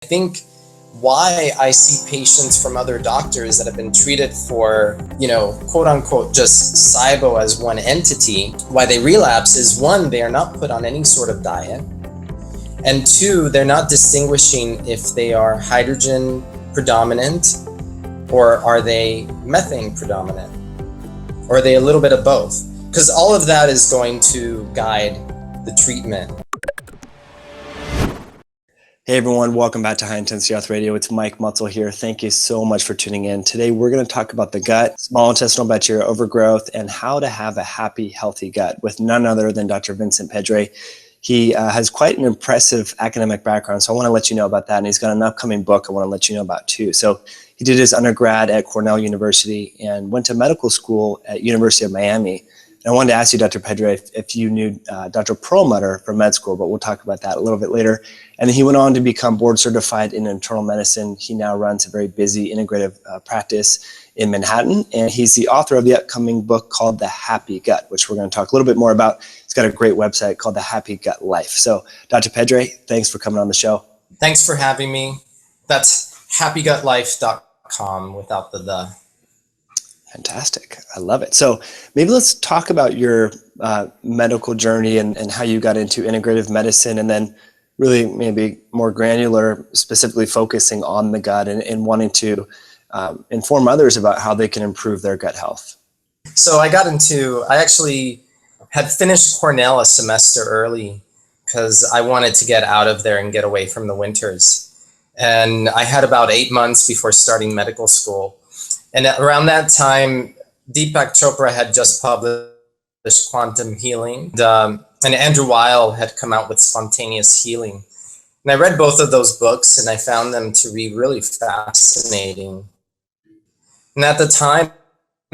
think why I see patients from other doctors that have been treated for, quote unquote, just SIBO as one entity, why they relapse is, one, they are not put on any sort of diet. And two, they're not distinguishing if they are hydrogen predominant or are they methane predominant, or are they a little bit of both? Because all of that is going to guide the treatment. Hey everyone, welcome back to High Intensity Health Radio. It's Mike Mutzel here. Thank you so much for tuning in. Today we're going to talk about the gut, small intestinal bacterial overgrowth, and how to have a happy, healthy gut with none other than Dr. Vincent Pedre. He has quite an impressive academic background, so I want to let you know about that. And he's got an upcoming book I want to let you know about too. So he did his undergrad at Cornell University and went to medical school at University of Miami. And I wanted to ask you, Dr. Pedre, if you knew Dr. Perlmutter from med school, but we'll talk about that a little bit later. And then he went on to become board certified in internal medicine. He now runs a very busy integrative practice in Manhattan, and he's the author of the upcoming book called The Happy Gut, which we're going to talk a little bit more about. He's got a great website called The Happy Gut Life. So, Dr. Pedre, thanks for coming on the show. Thanks for having me. That's happygutlife.com without the. Fantastic. I love it. So maybe let's talk about your medical journey and how you got into integrative medicine, and then really maybe more granular, specifically focusing on the gut and wanting to inform others about how they can improve their gut health. So I actually had finished Cornell a semester early because I wanted to get out of there and get away from the winters. And I had about 8 months before starting medical school. And around that time, Deepak Chopra had just published Quantum Healing, and Andrew Weil had come out with Spontaneous Healing. And I read both of those books, and I found them to be really fascinating. And at the time,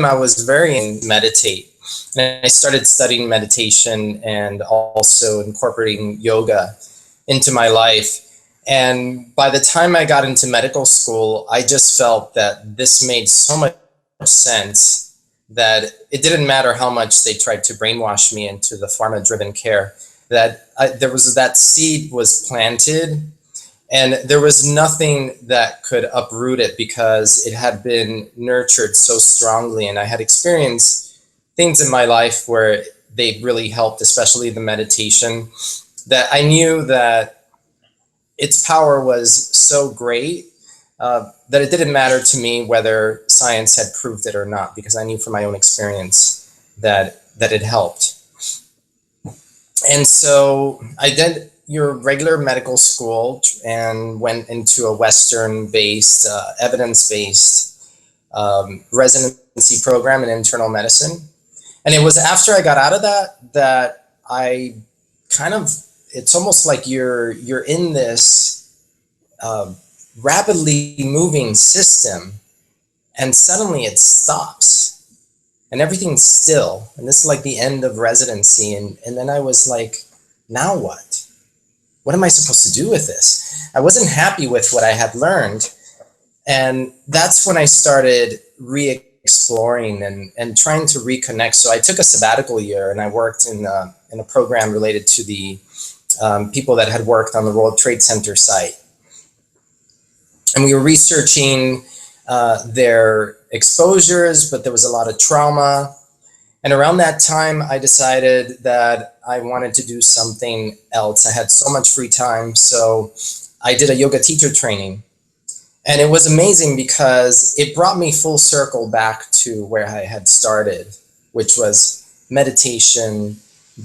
I was very into meditate. And I started studying meditation and also incorporating yoga into my life. And by the time I got into medical school, I just felt that this made so much sense that it didn't matter how much they tried to brainwash me into the pharma-driven care, that that seed was planted, and there was nothing that could uproot it because it had been nurtured so strongly. And I had experienced things in my life where they really helped, especially the meditation, that I knew that its power was so great that it didn't matter to me whether science had proved it or not, because I knew from my own experience that it helped. And so I did your regular medical school and went into a Western-based, evidence-based residency program in internal medicine. And it was after I got out of that I kind of, it's almost like you're in this rapidly moving system, and suddenly it stops and everything's still. And this is like the end of residency. And then I was like, now what? What am I supposed to do with this? I wasn't happy with what I had learned. And that's when I started re-exploring and trying to reconnect. So I took a sabbatical year and I worked in a program related to the people that had worked on the World Trade Center site. And we were researching their exposures, but there was a lot of trauma. And around that time, I decided that I wanted to do something else. I had so much free time, so I did a yoga teacher training. And it was amazing because it brought me full circle back to where I had started, which was meditation,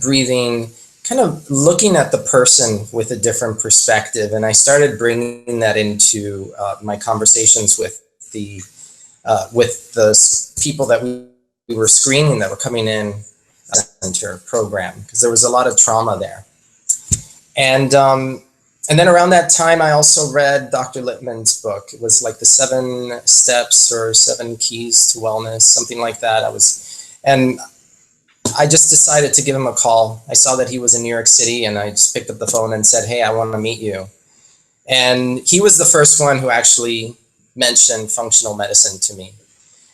breathing, kind of looking at the person with a different perspective. And I started bringing that into my conversations with the people that we were screening that were coming in center program, because there was a lot of trauma there. And then around that time, I also read Dr. Lippman's book. It was like the 7 steps or 7 keys to wellness, something like that. And I just decided to give him a call. I saw that he was in New York City, and I just picked up the phone and said, hey, I want to meet you. And he was the first one who actually mentioned functional medicine to me.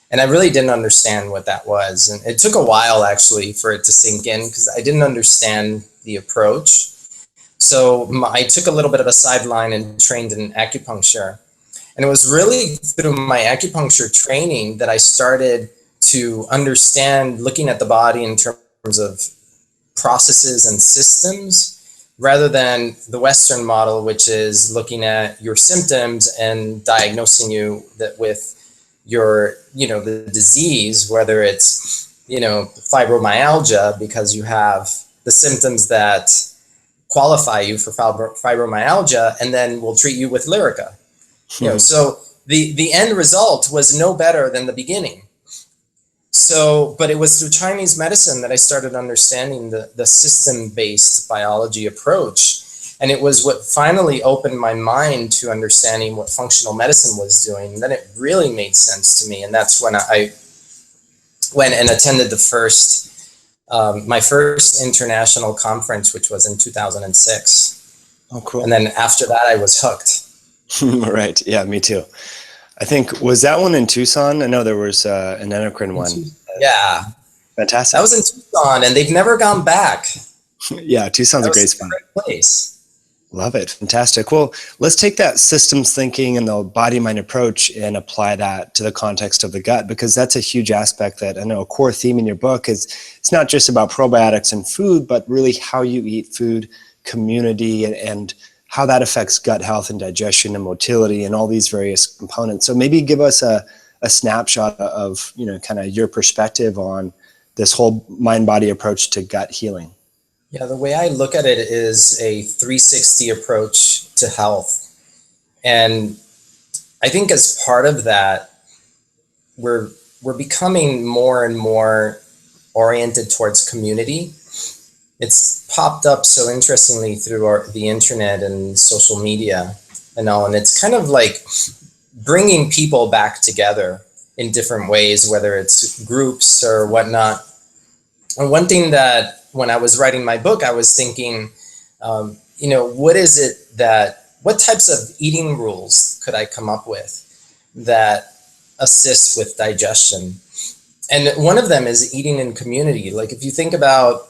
And I really didn't understand what that was. And it took a while actually for it to sink in, because I didn't understand the approach. So I took a little bit of a sideline and trained in acupuncture. And it was really through my acupuncture training that I started to understand looking at the body in terms of processes and systems rather than the Western model, which is looking at your symptoms and diagnosing you with your, the disease, whether it's, fibromyalgia, because you have the symptoms that qualify you for fibromyalgia, and then we'll treat you with Lyrica. So the end result was no better than the beginning. So, but it was through Chinese medicine that I started understanding the system-based biology approach. And it was what finally opened my mind to understanding what functional medicine was doing. And then it really made sense to me. And that's when I went and attended my first international conference, which was in 2006. Oh, cool. And then after that, I was hooked. Right. Yeah, me too. I think, was that one in Tucson? I know there was an endocrine one. Yeah. Fantastic. That was in Tucson, and they've never gone back. Yeah, Tucson's a great spot. Great place. Love it. Fantastic. Well, let's take that systems thinking and the body-mind approach and apply that to the context of the gut, because that's a huge aspect that I know a core theme in your book is it's not just about probiotics and food, but really how you eat food, community, and how that affects gut health and digestion and motility and all these various components. So maybe give us a snapshot of, kind of your perspective on this whole mind-body approach to gut healing. Yeah, the way I look at it is a 360 approach to health. And I think as part of that, we're becoming more and more oriented towards community. It's popped up so interestingly through the internet and social media and all. And it's kind of like bringing people back together in different ways, whether it's groups or whatnot. And one thing that when I was writing my book, I was thinking, what types of eating rules could I come up with that assist with digestion? And one of them is eating in community. Like if you think about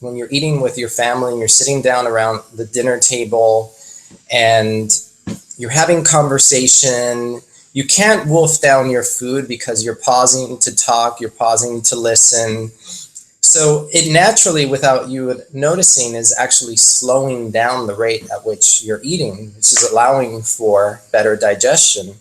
when you're eating with your family and you're sitting down around the dinner table and you're having conversation, you can't wolf down your food because you're pausing to talk, you're pausing to listen. So it naturally, without you noticing, is actually slowing down the rate at which you're eating, which is allowing for better digestion.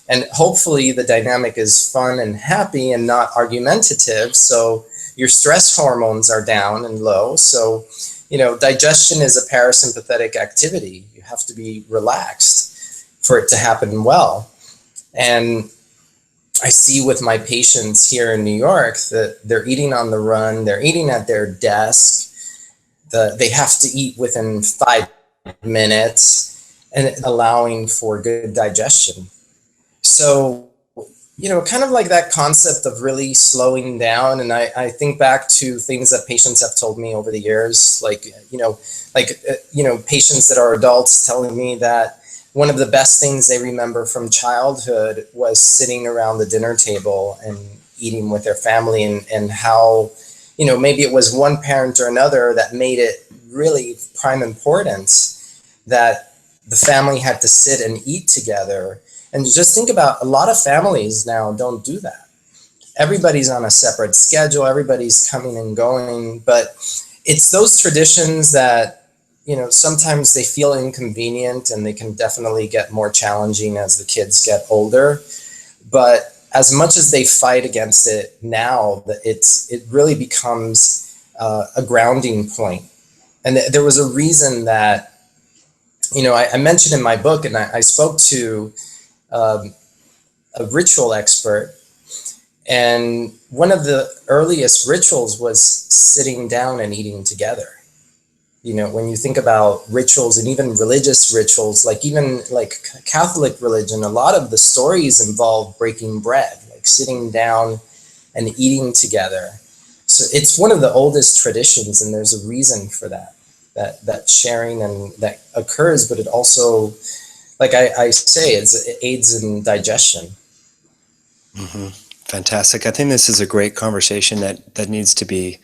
And hopefully the dynamic is fun and happy and not argumentative. So your stress hormones are down and low. So, digestion is a parasympathetic activity. You have to be relaxed for it to happen well. And I see with my patients here in New York that they're eating on the run, they're eating at their desk, they have to eat within 5 minutes and allowing for good digestion. So, kind of like that concept of really slowing down. And I think back to things that patients have told me over the years, patients that are adults telling me that one of the best things they remember from childhood was sitting around the dinner table and eating with their family, and how, maybe it was one parent or another that made it really prime importance that the family had to sit and eat together. And just think about, a lot of families now don't do that. Everybody's on a separate schedule, everybody's coming and going, but it's those traditions that, sometimes they feel inconvenient, and they can definitely get more challenging as the kids get older. But as much as they fight against it now, it really becomes a grounding point. And there was a reason that, I mentioned in my book, and I spoke to a ritual expert, and one of the earliest rituals was sitting down and eating together. When you think about rituals and even religious rituals, even Catholic religion, a lot of the stories involve breaking bread, like sitting down and eating together. So it's one of the oldest traditions, and there's a reason for that sharing and that occurs, but it also, like I say, it aids in digestion. Mm-hmm. Fantastic. I think this is a great conversation that needs to be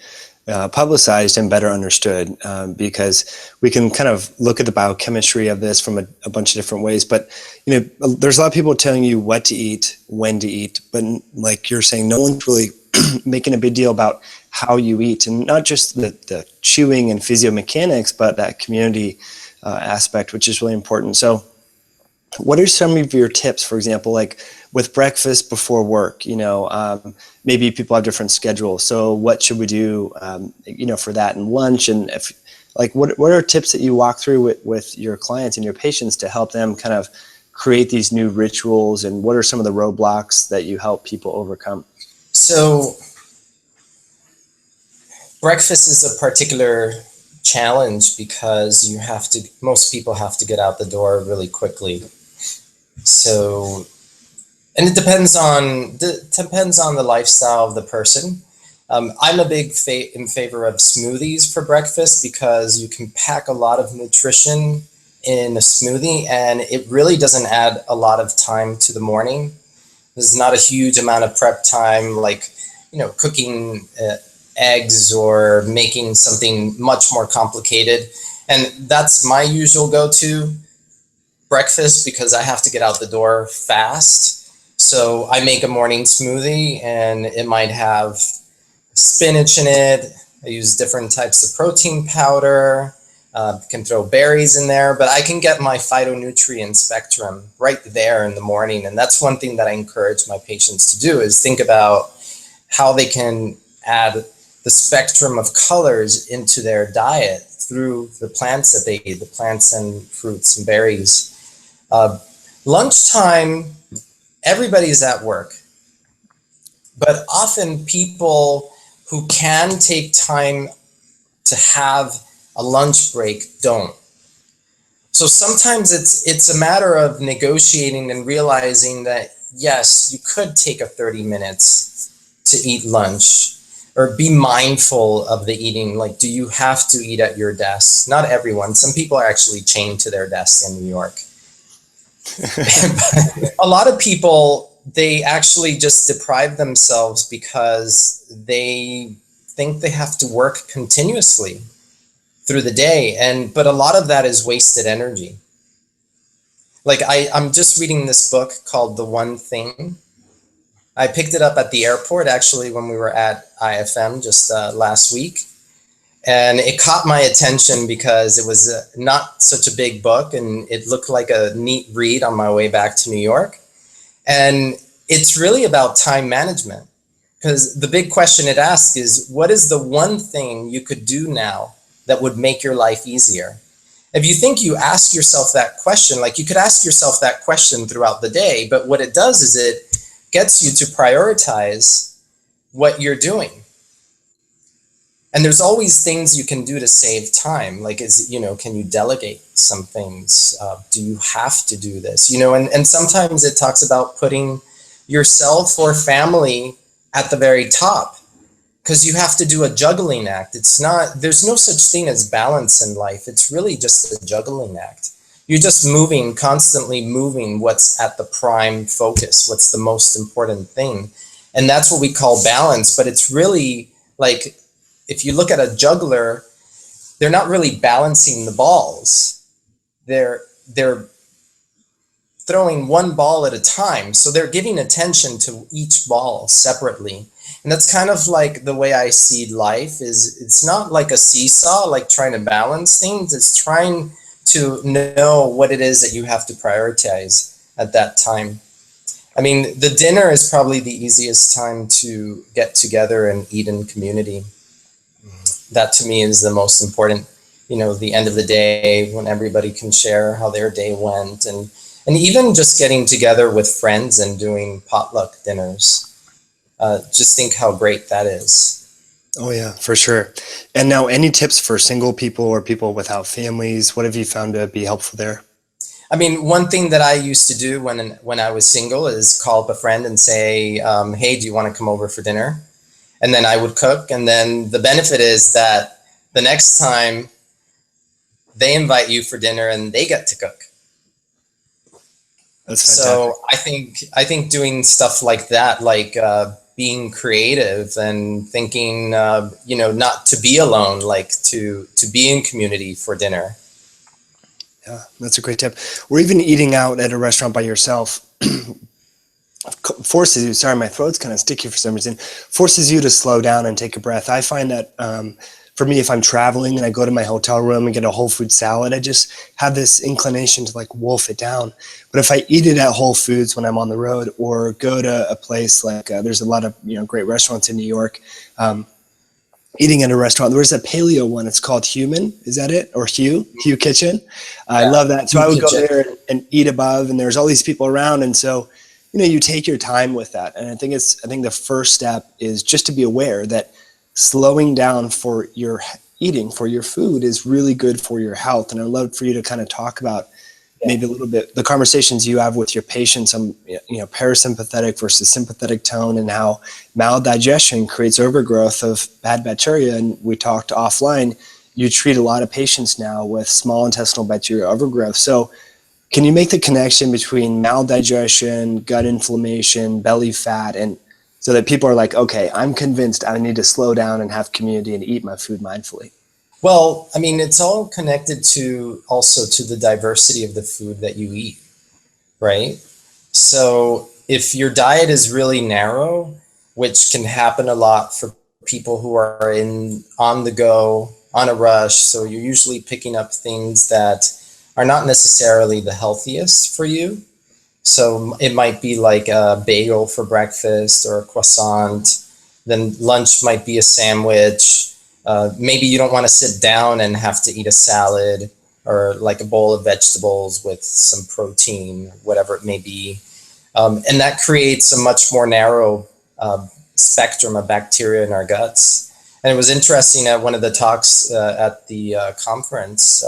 publicized and better understood, because we can kind of look at the biochemistry of this from a bunch of different ways. But there's a lot of people telling you what to eat, when to eat, but like you're saying, no one's really making a big deal about how you eat, and not just the chewing and physiomechanics, but that community aspect, which is really important. So what are some of your tips, for example, like with breakfast before work? Maybe people have different schedules. So what should we do, for that, and lunch? And what are tips that you walk through with your clients and your patients to help them kind of create these new rituals? And what are some of the roadblocks that you help people overcome? So breakfast is a particular challenge because most people have to get out the door really quickly. So, and it depends on the lifestyle of the person. I'm a big in favor of smoothies for breakfast because you can pack a lot of nutrition in a smoothie, and it really doesn't add a lot of time to the morning. There's not a huge amount of prep time, like cooking eggs or making something much more complicated. And that's my usual go-to breakfast because I have to get out the door fast. So I make a morning smoothie, and it might have spinach in it. I use different types of protein powder, can throw berries in there, but I can get my phytonutrient spectrum right there in the morning. And that's one thing that I encourage my patients to do, is think about how they can add the spectrum of colors into their diet through the plants that they eat, the plants and fruits and berries. Lunchtime, everybody's at work, but often people who can take time to have a lunch break don't. So sometimes it's a matter of negotiating and realizing that, yes, you could take 30 minutes to eat lunch, or be mindful of the eating. Like, do you have to eat at your desk? Not everyone. Some people are actually chained to their desks in New York. A lot of people, they actually just deprive themselves because they think they have to work continuously through the day. But a lot of that is wasted energy. Like I'm just reading this book called The One Thing. I picked it up at the airport, actually, when we were at IFM just last week. And it caught my attention because it was not such a big book, and it looked like a neat read on my way back to New York. And it's really about time management, because the big question it asks is, what is the one thing you could do now that would make your life easier? If you think you ask yourself that question, like you could ask yourself that question throughout the day, but what it does is it gets you to prioritize what you're doing. And there's always things you can do to save time. Like, can you delegate some things? Do you have to do this? And sometimes it talks about putting yourself or family at the very top, because you have to do a juggling act. There's no such thing as balance in life. It's really just a juggling act. You're just constantly moving what's at the prime focus, what's the most important thing. And that's what we call balance. But it's really like, if you look at a juggler, they're not really balancing the balls. They're throwing one ball at a time. So they're giving attention to each ball separately. And that's kind of like the way I see life. It's not like a seesaw, like trying to balance things. It's trying to know what it is that you have to prioritize at that time. I mean, the dinner is probably the easiest time to get together and eat in community. That to me is the most important, the end of the day, when everybody can share how their day went, and even just getting together with friends and doing potluck dinners. Just think how great that is. Oh yeah, for sure. And now, any tips for single people or people without families? What have you found to be helpful there? I mean, one thing that I used to do when I was single is call up a friend and say, hey, do you want to come over for dinner? And then I would cook. And then the benefit is that the next time they invite you for dinner and they get to cook. That's fantastic. So I think doing stuff like that, like being creative and thinking, not to be alone, like to be in community for dinner. Yeah, that's a great tip. Or even eating out at a restaurant by yourself forces you, sorry, my throat's kind of sticky for some reason, forces you to slow down and take a breath. I find that for me, if I'm traveling and I go to my hotel room and get a whole food salad, I just have this inclination to like wolf it down. But if I eat it at Whole Foods when I'm on the road, or go to a place like, there's a lot of great restaurants in New York, eating at a restaurant. There's a paleo one. It's called Human. Is that it? Or Hugh Kitchen. I love that. So I would go there and eat above, and there's all these people around. And so, you take your time with that. And I think the first step is just to be aware that slowing down for your eating, for your food, is really good for your health. And I'd love for you to kind of talk about maybe a little bit the conversations you have with your patients on, parasympathetic versus sympathetic tone, and how maldigestion creates overgrowth of bad bacteria. And we talked offline, you treat a lot of patients now with small intestinal bacterial overgrowth. So can you make the connection between maldigestion, gut inflammation, belly fat, and so that people are like, okay, I'm convinced I need to slow down and have community and eat my food mindfully? Well, I mean, it's all connected to the diversity of the food that you eat, right? So if your diet is really narrow, which can happen a lot for people who are on the go, on a rush, so you're usually picking up things that are not necessarily the healthiest for you. So it might be like a bagel for breakfast or a croissant. Then lunch might be a sandwich. Maybe you don't want to sit down and have to eat a salad, or like a bowl of vegetables with some protein, whatever it may be. And that creates a much more narrow spectrum of bacteria in our guts. And it was interesting at one of the talks at the conference,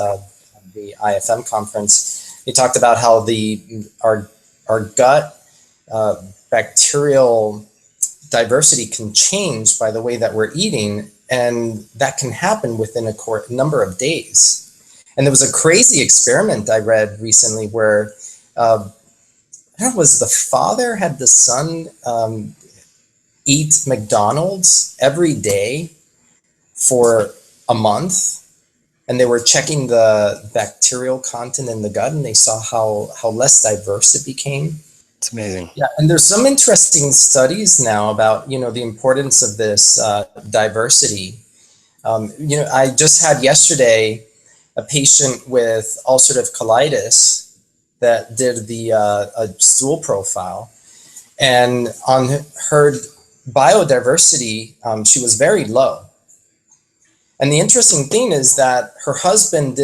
the IFM conference, he talked about how our gut bacterial diversity can change by the way that we're eating, and that can happen within a number of days. And there was a crazy experiment I read recently where the father had the son eat McDonald's every day for a month, and they were checking the bacterial content in the gut, and they saw how less diverse it became. It's amazing. Yeah, and there's some interesting studies now about the importance of this diversity. I just had yesterday a patient with ulcerative colitis that did a stool profile, and on her biodiversity, she was very low. And the interesting thing is that her husband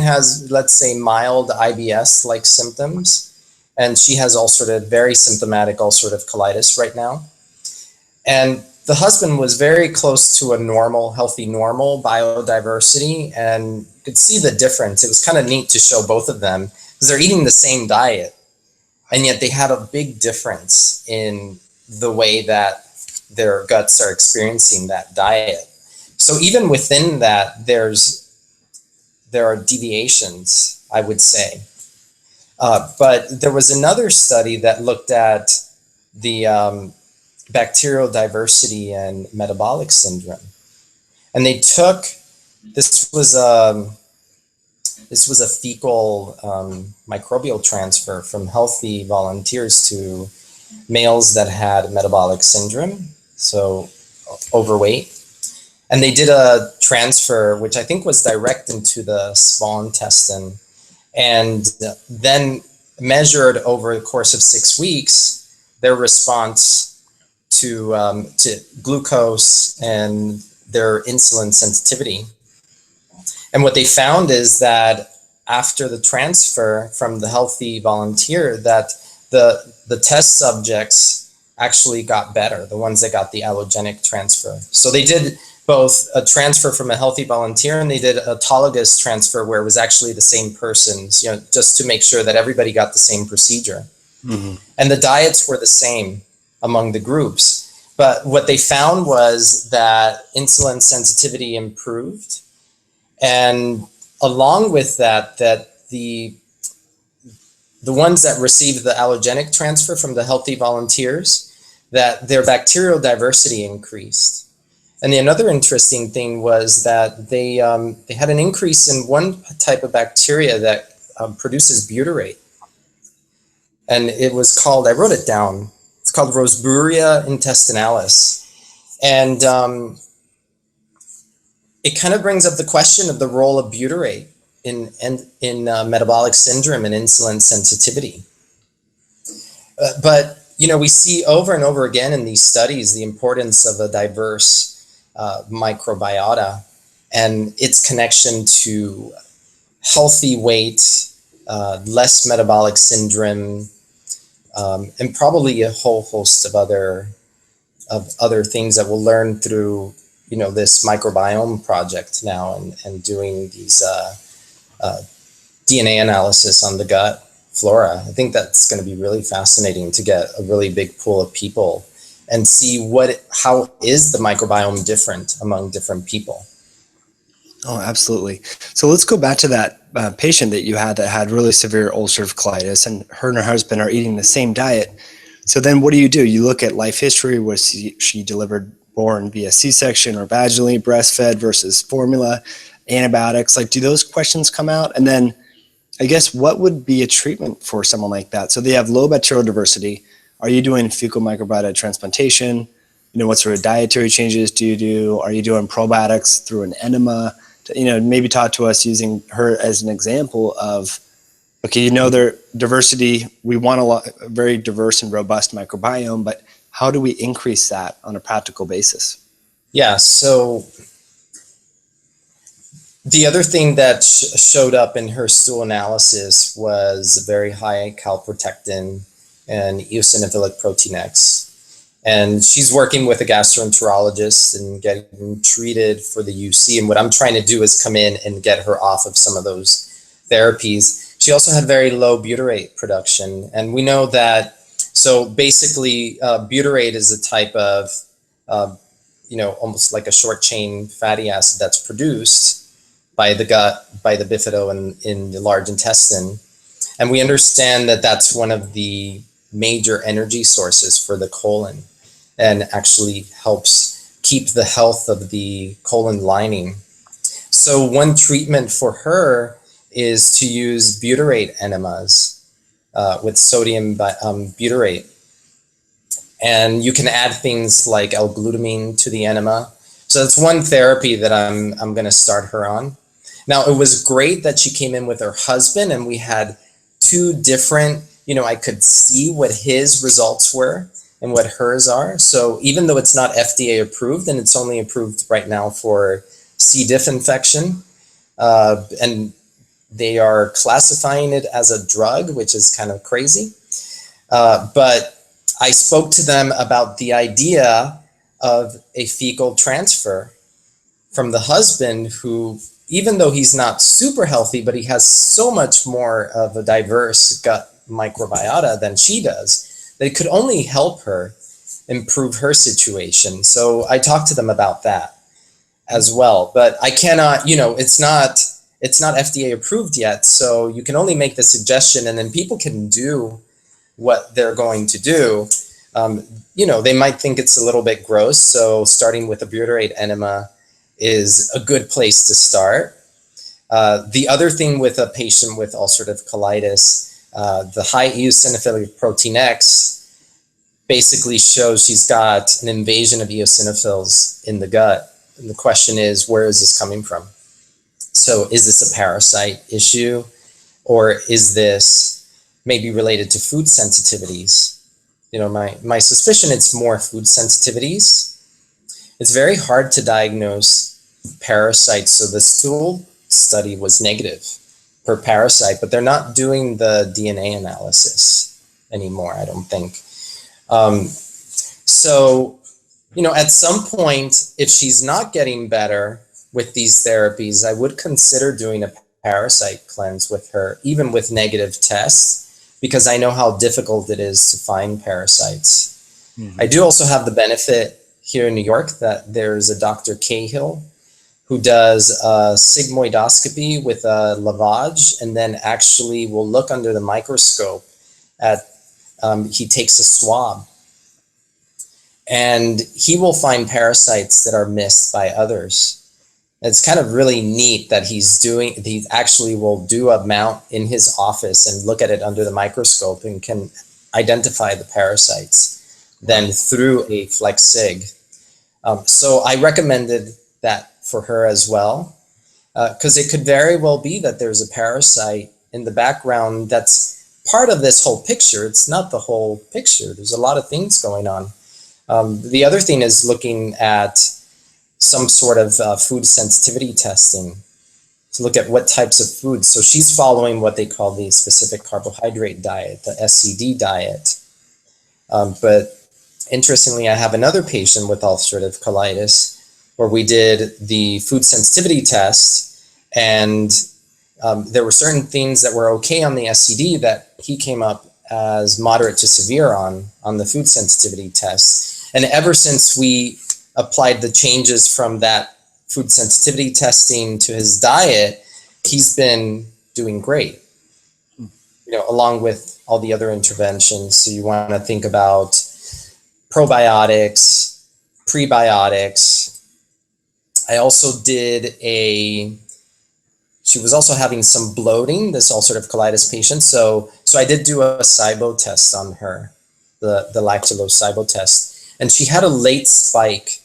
has, let's say, mild IBS-like symptoms, and she has very symptomatic ulcerative colitis right now. And the husband was very close to a healthy normal biodiversity, and you could see the difference. It was kind of neat to show both of them, because they're eating the same diet, and yet they had a big difference in the way that their guts are experiencing that diet. So even within that, there are deviations, I would say. But there was another study that looked at the bacterial diversity and metabolic syndrome, and they took this was a fecal microbial transfer from healthy volunteers to males that had metabolic syndrome, so overweight. And they did a transfer, which I think was direct into the small intestine, and then measured over the course of 6 weeks their response to glucose and their insulin sensitivity. And what they found is that after the transfer from the healthy volunteer, that the test subjects actually got better, the ones that got the allogenic transfer. So they did both a transfer from a healthy volunteer, and they did autologous transfer where it was actually the same persons, just to make sure that everybody got the same procedure. Mm-hmm. And the diets were the same among the groups. But what they found was that insulin sensitivity improved. And along with that the ones that received the allogenic transfer from the healthy volunteers, that their bacterial diversity increased. And another interesting thing was that they had an increase in one type of bacteria that produces butyrate. And it was called, I wrote it down, it's called Roadblocks intestinalis. And it kind of brings up the question of the role of butyrate in metabolic syndrome and insulin sensitivity. But we see over and over again in these studies the importance of a diverse microbiota and its connection to healthy weight, less metabolic syndrome, and probably a whole host of other things that we'll learn through this microbiome project now and doing these DNA analysis on the gut flora. I think that's going to be really fascinating to get a really big pool of people and see how is the microbiome different among different people. Oh, absolutely. So let's go back to that patient that you had that had really severe ulcerative colitis, and her and her husband are eating the same diet. So then what do? You look at life history. Was she born via C-section or vaginally, breastfed versus formula, antibiotics? Like, do those questions come out? And then I guess what would be a treatment for someone like that? So they have low bacterial diversity. Are you doing fecal microbiota transplantation? What sort of dietary changes do you do? Are you doing probiotics through an enema? Maybe talk to us using her as an example of, okay, their diversity, we want a very diverse and robust microbiome, but how do we increase that on a practical basis? Yeah, so the other thing that showed up in her stool analysis was very high calprotectin and eosinophilic protein X. And she's working with a gastroenterologist and getting treated for the UC. And what I'm trying to do is come in and get her off of some of those therapies. She also had very low butyrate production. And we know that, so basically butyrate is a type of, almost like a short chain fatty acid that's produced by the gut, by the bifido in the large intestine. And we understand that that's one of the major energy sources for the colon and actually helps keep the health of the colon lining. So one treatment for her is to use Butyrate Enemas with sodium butyrate. And you can add things like L-glutamine to the enema. So that's one therapy that I'm going to start her on. Now, it was great that she came in with her husband and we had two different, I could see what his results were and what hers are. So even though it's not FDA approved, and it's only approved right now for C. diff infection, and they are classifying it as a drug, which is kind of crazy. But I spoke to them about the idea of a fecal transfer from the husband who, even though he's not super healthy, but he has so much more of a diverse gut microbiota than she does, that it could only help her improve her situation. So I talked to them about that as well. But I cannot, it's not FDA approved yet. So you can only make the suggestion and then people can do what they're going to do. They might think it's a little bit gross. So starting with a butyrate enema is a good place to start. The other thing with a patient with ulcerative colitis, the high eosinophilic protein X basically shows she's got an invasion of eosinophils in the gut. And the question is, where is this coming from? So is this a parasite issue, or is this maybe related to food sensitivities? My suspicion it's more food sensitivities. It's very hard to diagnose parasites. So the stool study was negative per parasite, but they're not doing the DNA analysis anymore, I don't think. So, at some point, if she's not getting better with these therapies, I would consider doing a parasite cleanse with her, even with negative tests, because I know how difficult it is to find parasites. Mm-hmm. I do also have the benefit here in New York that there's a Dr. Cahill who does a sigmoidoscopy with a lavage and then actually will look under the microscope at, he takes a swab and he will find parasites that are missed by others. It's kind of really neat that he actually will do a mount in his office and look at it under the microscope and can identify the parasites then through a flex sig. So I recommended that for her as well, because it could very well be that there's a parasite in the background that's part of this whole picture. It's not the whole picture. There's a lot of things going on. The other thing is looking at some sort of food sensitivity testing to look at what types of foods. So she's following what they call the specific carbohydrate diet, the SCD diet. But interestingly, I have another patient with ulcerative colitis where we did the food sensitivity test, and there were certain things that were okay on the SCD that he came up as moderate to severe on the food sensitivity test. And ever since we applied the changes from that food sensitivity testing to his diet, he's been doing great, along with all the other interventions. So you want to think about probiotics, prebiotics. I also did she was also having some bloating, this ulcerative colitis patient. So I did do a SIBO test on her, the lactulose SIBO test. And she had a late spike.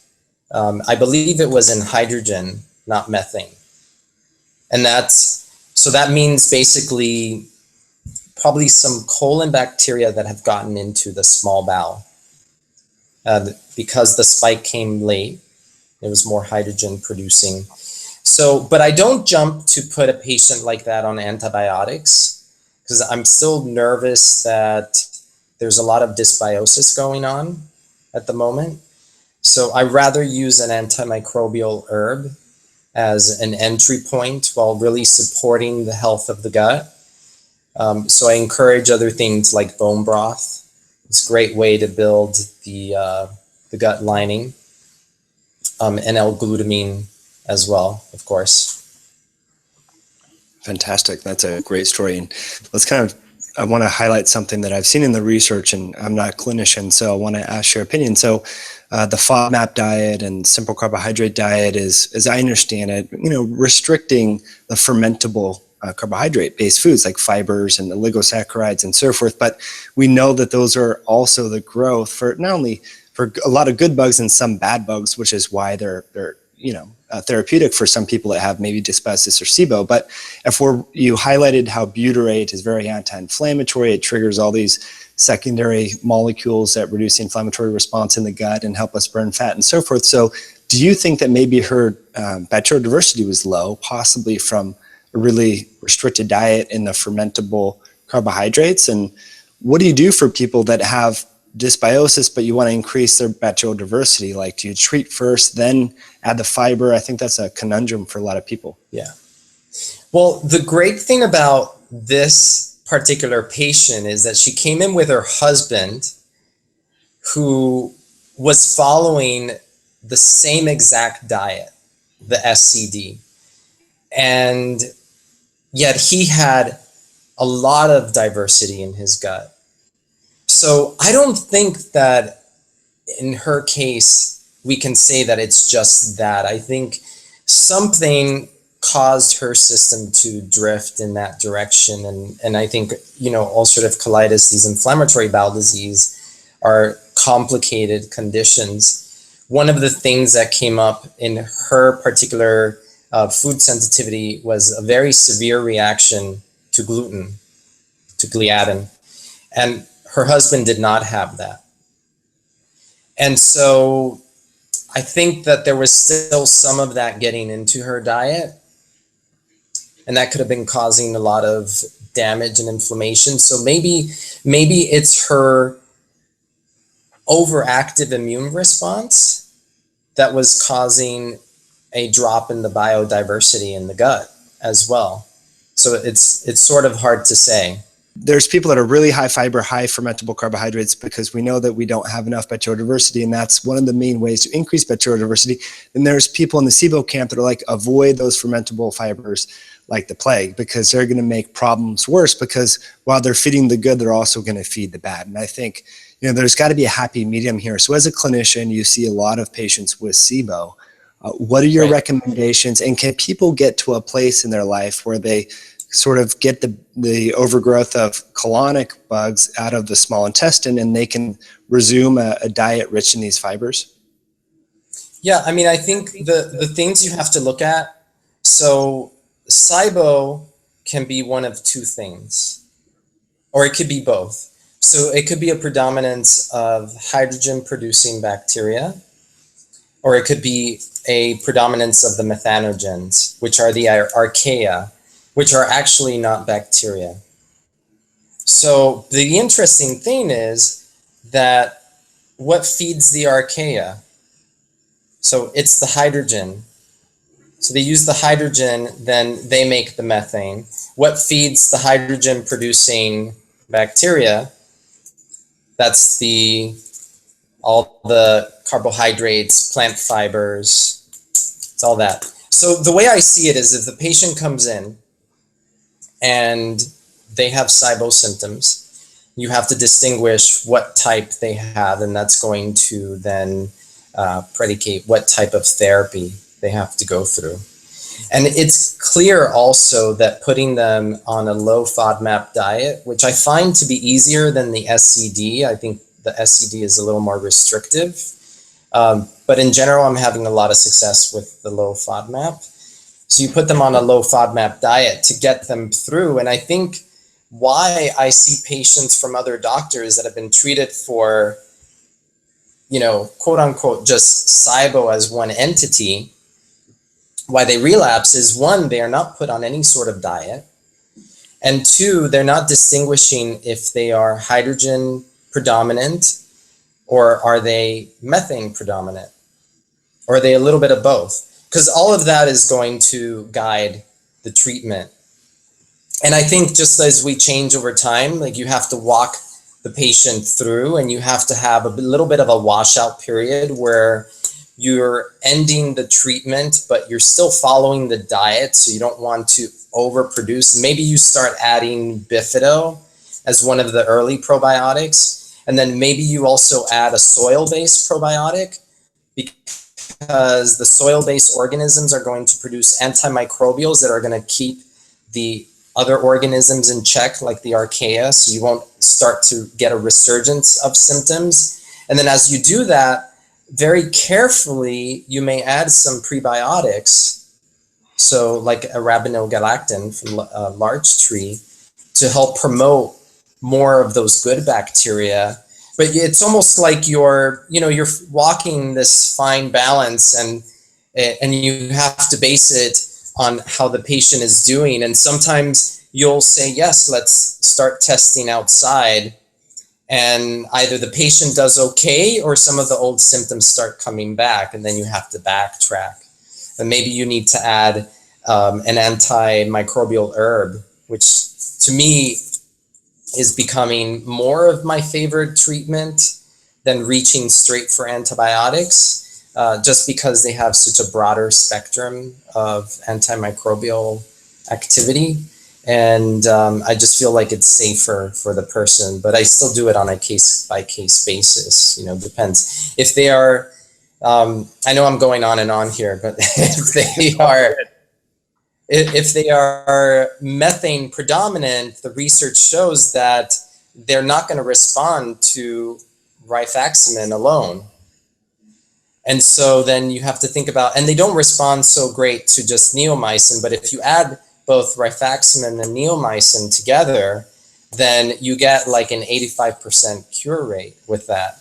I believe it was in hydrogen, not methane. And so that means basically probably some colon bacteria that have gotten into the small bowel. Because the spike came late, it was more hydrogen producing. But I don't jump to put a patient like that on antibiotics because I'm still nervous that there's a lot of dysbiosis going on at the moment. So I rather use an antimicrobial herb as an entry point while really supporting the health of the gut. So I encourage other things like bone broth. It's a great way to build the gut lining, and L-glutamine as well, of course. Fantastic. That's a great story. And I want to highlight something that I've seen in the research, and I'm not a clinician, so I want to ask your opinion. So the FODMAP diet and simple carbohydrate diet is, as I understand it, restricting the fermentable carbohydrate-based foods like fibers and oligosaccharides and so forth. But we know that those are also the growth for not only for a lot of good bugs and some bad bugs, which is why they're therapeutic for some people that have maybe dysbiosis or SIBO. But you highlighted how butyrate is very anti-inflammatory. It triggers all these secondary molecules that reduce the inflammatory response in the gut and help us burn fat and so forth. So do you think that maybe her bacterial diversity was low, possibly from a really restricted diet in the fermentable carbohydrates? And what do you do for people that have dysbiosis, but you want to increase their bacterial diversity? Like, do you treat first, then add the fiber? I think that's a conundrum for a lot of people. Yeah. Well, the great thing about this particular patient is that she came in with her husband who was following the same exact diet, the SCD. And yet he had a lot of diversity in his gut. So I don't think that in her case, we can say that it's just that. I think something caused her system to drift in that direction. And I think, ulcerative colitis, these inflammatory bowel disease, are complicated conditions. One of the things that came up in her particular food sensitivity was a very severe reaction to gluten, to gliadin. And her husband did not have that. And so I think that there was still some of that getting into her diet, and that could have been causing a lot of damage and inflammation. So maybe it's her overactive immune response that was causing a drop in the biodiversity in the gut as well. So it's sort of hard to say. there's people that are really high fiber, high fermentable carbohydrates because we know that we don't have enough bacterial diversity, and that's one of the main ways to increase bacterial diversity. And there's people in the SIBO camp that are like, avoid those fermentable fibers like the plague, because they're going to make problems worse, because while they're feeding the good, they're also going to feed the bad. And I think, there's got to be a happy medium here. So as a clinician, you see a lot of patients with SIBO. What are your recommendations, and can people get to a place in their life where they sort of get the overgrowth of colonic bugs out of the small intestine and they can resume a diet rich in these fibers? Yeah, I mean, I think the things you have to look at, so SIBO can be one of two things, or it could be both. So it could be a predominance of hydrogen-producing bacteria, or it could be a predominance of the methanogens, which are the archaea, which are actually not bacteria. So the interesting thing is that what feeds the archaea? So it's the hydrogen. So they use the hydrogen, then they make the methane. What feeds the hydrogen-producing bacteria? That's all the carbohydrates, plant fibers, it's all that. So the way I see it is, if the patient comes in and they have SIBO symptoms, you have to distinguish what type they have, and that's going to then predicate what type of therapy they have to go through. And it's clear also that putting them on a low FODMAP diet, which I find to be easier than the SCD, I think the SCD is a little more restrictive. But in general, I'm having a lot of success with the low FODMAP. So you put them on a low FODMAP diet to get them through. And I think why I see patients from other doctors that have been treated for, quote unquote, just SIBO as one entity, why they relapse is, one, they are not put on any sort of diet. And two, they're not distinguishing if they are hydrogen predominant or are they methane predominant, or are they a little bit of both? Because all of that is going to guide the treatment. And I think just as we change over time, like, you have to walk the patient through, and you have to have a little bit of a washout period where you're ending the treatment, but you're still following the diet, so you don't want to overproduce. Maybe you start adding Bifido as one of the early probiotics, and then maybe you also add a soil-based probiotic, because the soil-based organisms are going to produce antimicrobials that are going to keep the other organisms in check, like the archaea, so you won't start to get a resurgence of symptoms. And then as you do that, very carefully, you may add some prebiotics, so like arabinogalactin from larch tree, to help promote more of those good bacteria. But it's almost like you're walking this fine balance, and you have to base it on how the patient is doing. And sometimes you'll say, yes, let's start testing outside. And either the patient does okay, or some of the old symptoms start coming back, and then you have to backtrack. And maybe you need to add an antimicrobial herb, which to me is becoming more of my favorite treatment than reaching straight for antibiotics, just because they have such a broader spectrum of antimicrobial activity. And I just feel like it's safer for the person, but I still do it on a case-by-case basis. Depends. If they are, I know I'm going on and on here, but if they are methane predominant, the research shows that they're not going to respond to rifaximin alone. And so then you have to think about, and they don't respond so great to just neomycin, but if you add both rifaximin and neomycin together, then you get like an 85% cure rate with that.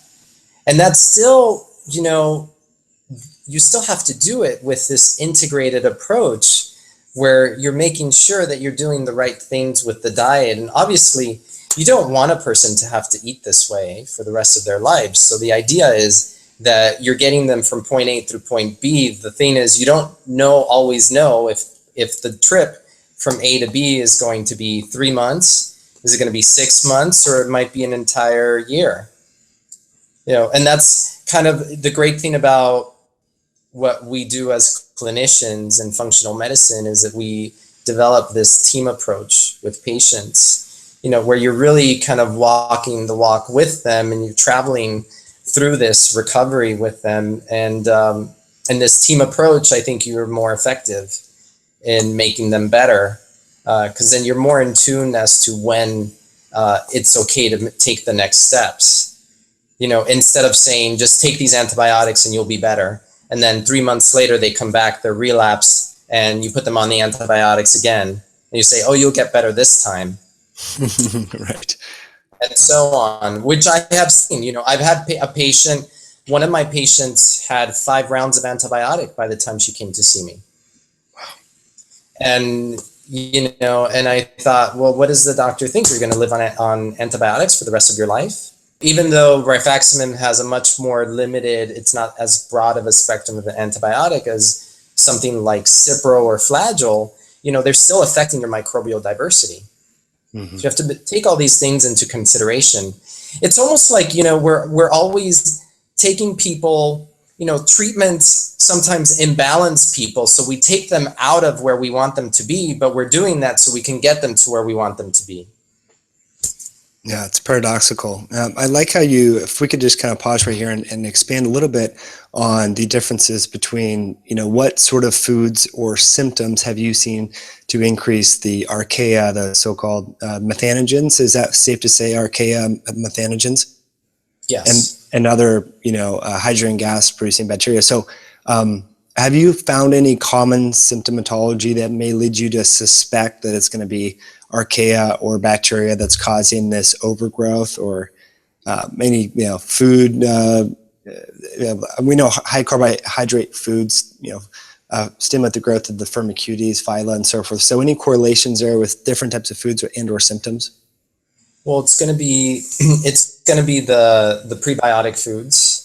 And that's still, you still have to do it with this integrated approach where you're making sure that you're doing the right things with the diet. And obviously, you don't want a person to have to eat this way for the rest of their lives. So the idea is that you're getting them from point A through point B. The thing is, you don't always know if the trip from A to B is going to be 3 months, Is it going to be 6 months, or it might be an entire year? And that's kind of the great thing about what we do as clinicians in functional medicine, is that we develop this team approach with patients, where you're really kind of walking the walk with them, and you're traveling through this recovery with them. And this team approach, I think you're more effective in making them better, because then you're more in tune as to when it's okay to take the next steps. Instead of saying, just take these antibiotics and you'll be better, and then 3 months later they come back, they're relapsed, and you put them on the antibiotics again, and you say, oh, you'll get better this time. Right. And so on, which I have seen. I've had a patient, one of my patients had 5 rounds of antibiotic by the time she came to see me. Wow. And, and I thought, well, what does the doctor think? You're going to live on antibiotics for the rest of your life? Even though rifaximin has a much more limited, it's not as broad of a spectrum of an antibiotic as something like Cipro or Flagyl, they're still affecting your microbial diversity. Mm-hmm. So you have to take all these things into consideration. It's almost like, we're always taking people, treatments sometimes imbalance people. So we take them out of where we want them to be, but we're doing that so we can get them to where we want them to be. Yeah, it's paradoxical. I like how if we could just kind of pause right here and expand a little bit on the differences between, what sort of foods or symptoms have you seen to increase the archaea, the so-called methanogens? Is that safe to say, archaea methanogens? Yes. And other, hydrogen gas producing bacteria. So have you found any common symptomatology that may lead you to suspect that it's going to be archaea or bacteria that's causing this overgrowth, or any food? We know high carbohydrate foods stimulate the growth of the firmicutes, phyla, and so forth. So any correlations there with different types of foods and/or symptoms? Well, it's going to be the prebiotic foods.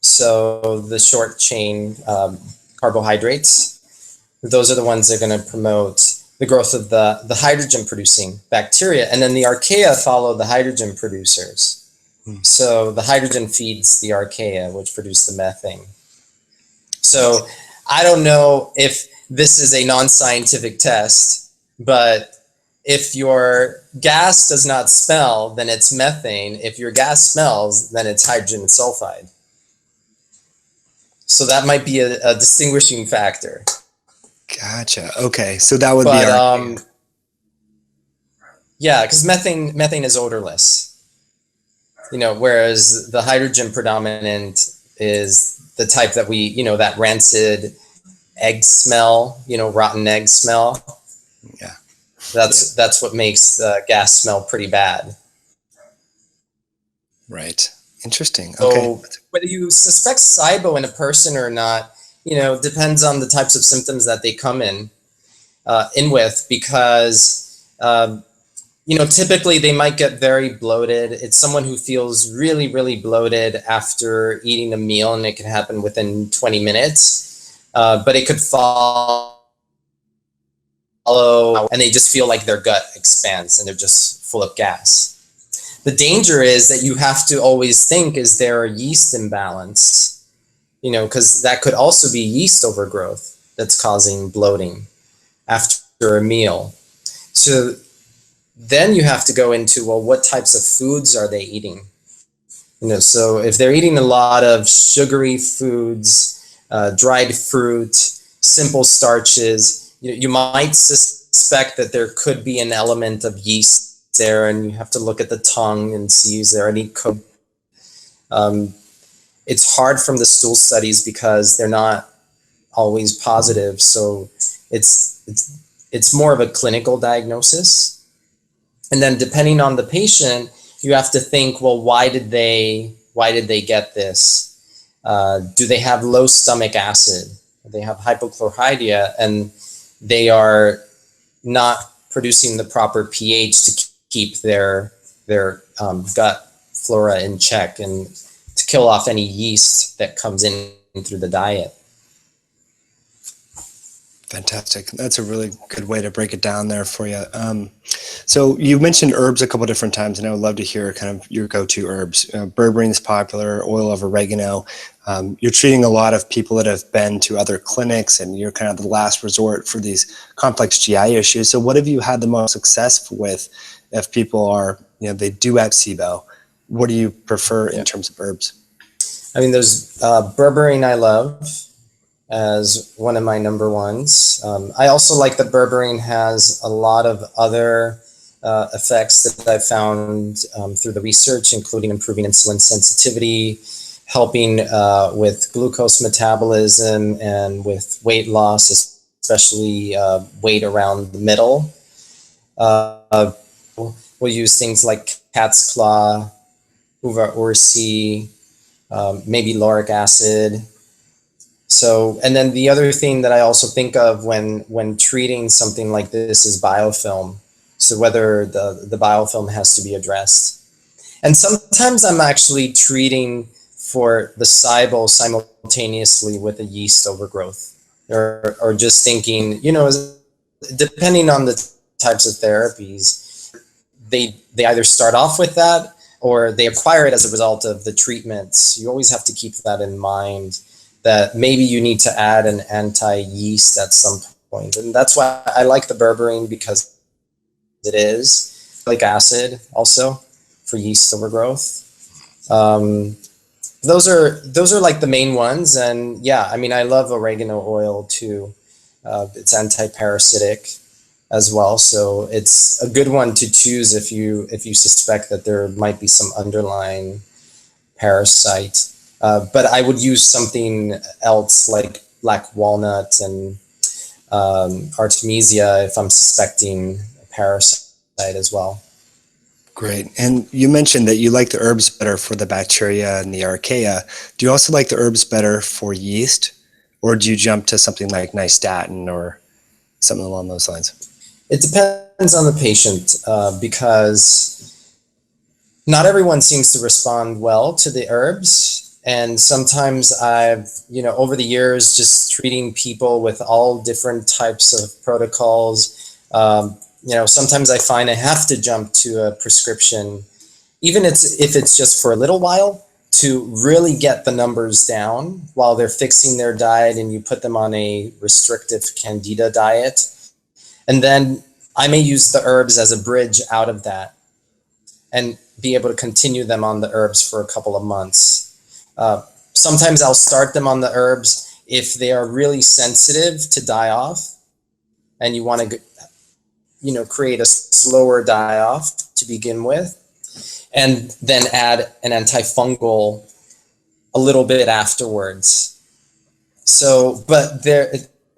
So the short chain carbohydrates, those are the ones that are going to promote the growth of the hydrogen producing bacteria. And then the archaea follow the hydrogen producers. So the hydrogen feeds the archaea, which produce the methane. So I don't know if this is a non-scientific test, but if your gas does not smell, then it's methane. If your gas smells, then it's hydrogen sulfide. So that might be a distinguishing factor. Gotcha. Okay, so that would be archaea. Yeah, because methane is odorless. Whereas the hydrogen predominant is the type that that rancid egg smell, rotten egg smell. Yeah. That's what makes the gas smell pretty bad. Right. Interesting. So okay. Whether you suspect SIBO in a person or not, depends on the types of symptoms that they come in with, because typically they might get very bloated. It's someone who feels really, really bloated after eating a meal, and it can happen within 20 minutes, but it could follow, and they just feel like their gut expands and they're just full of gas. The danger is that you have to always think, is there a yeast imbalance? Because that could also be yeast overgrowth that's causing bloating after a meal. So then you have to go into, well, what types of foods are they eating? So if they're eating a lot of sugary foods, dried fruit, simple starches, you might suspect that there could be an element of yeast there, and you have to look at the tongue and see, is there any it's hard from the stool studies because they're not always positive, so it's more of a clinical diagnosis. And then depending on the patient, you have to think, well, why did they get this? Do they have low stomach acid? They have hypochlorhydria, and they are not producing the proper pH to keep their gut flora in check and to kill off any yeast that comes in through the diet. Fantastic. That's a really good way to break it down there for you. So you mentioned herbs a couple different times, and I would love to hear kind of your go-to herbs. Berberine is popular, oil of oregano. You're treating a lot of people that have been to other clinics, and you're kind of the last resort for these complex GI issues. So what have you had the most success with if people are, they do have SIBO? What do you prefer in terms of herbs? I mean, there's berberine I love as one of my number ones. I also like that berberine has a lot of other effects that I've found through the research, including improving insulin sensitivity, helping with glucose metabolism and with weight loss, especially weight around the middle. We'll use things like cat's claw, uva ursi, maybe lauric acid. So, and then the other thing that I also think of when treating something like this is biofilm. So whether the biofilm has to be addressed. And sometimes I'm actually treating for the SIBO simultaneously with a yeast overgrowth, or just thinking, depending on the types of therapies, they either start off with that or they acquire it as a result of the treatments. You always have to keep that in mind, that maybe you need to add an anti-yeast at some point. And that's why I like the berberine, because it is like acid also for yeast overgrowth. Those are like the main ones. And yeah, I mean, I love oregano oil too. It's anti-parasitic as well. So it's a good one to choose if you suspect that there might be some underlying parasite. But I would use something else like black walnut and artemisia if I'm suspecting a parasite as well. Great. And you mentioned that you like the herbs better for the bacteria and the archaea. Do you also like the herbs better for yeast, or do you jump to something like nystatin or something along those lines? It depends on the patient, because not everyone seems to respond well to the herbs. And sometimes I've, over the years, just treating people with all different types of protocols, sometimes I find I have to jump to a prescription, even if it's just for a little while, to really get the numbers down while they're fixing their diet, and you put them on a restrictive candida diet. And then I may use the herbs as a bridge out of that and be able to continue them on the herbs for a couple of months. Sometimes I'll start them on the herbs if they are really sensitive to die off, and you want to create a slower die off to begin with, and then add an antifungal a little bit afterwards. So, but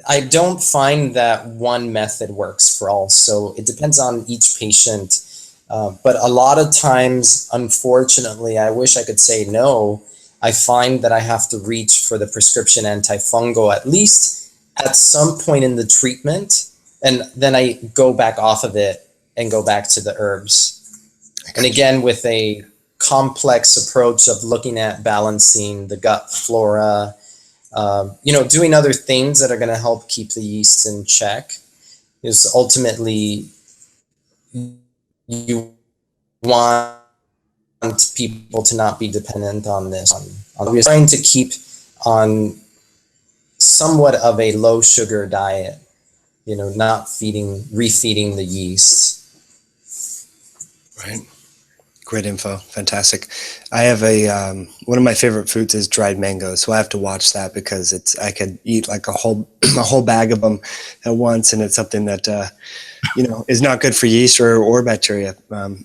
I don't find that one method works for all. So it depends on each patient. But a lot of times, unfortunately, I wish I could say no, I find that I have to reach for the prescription antifungal, at least at some point in the treatment. And then I go back off of it and go back to the herbs. And again, with a complex approach of looking at balancing the gut flora, doing other things that are going to help keep the yeast in check, is ultimately you want people to not be dependent on this. We're trying to keep on somewhat of a low sugar diet, not refeeding the yeast. Right. Great info. Fantastic. I have one of my favorite foods is dried mangoes. So I have to watch that, because I could eat like a whole bag of them at once. And it's something that, is not good for yeast or bacteria.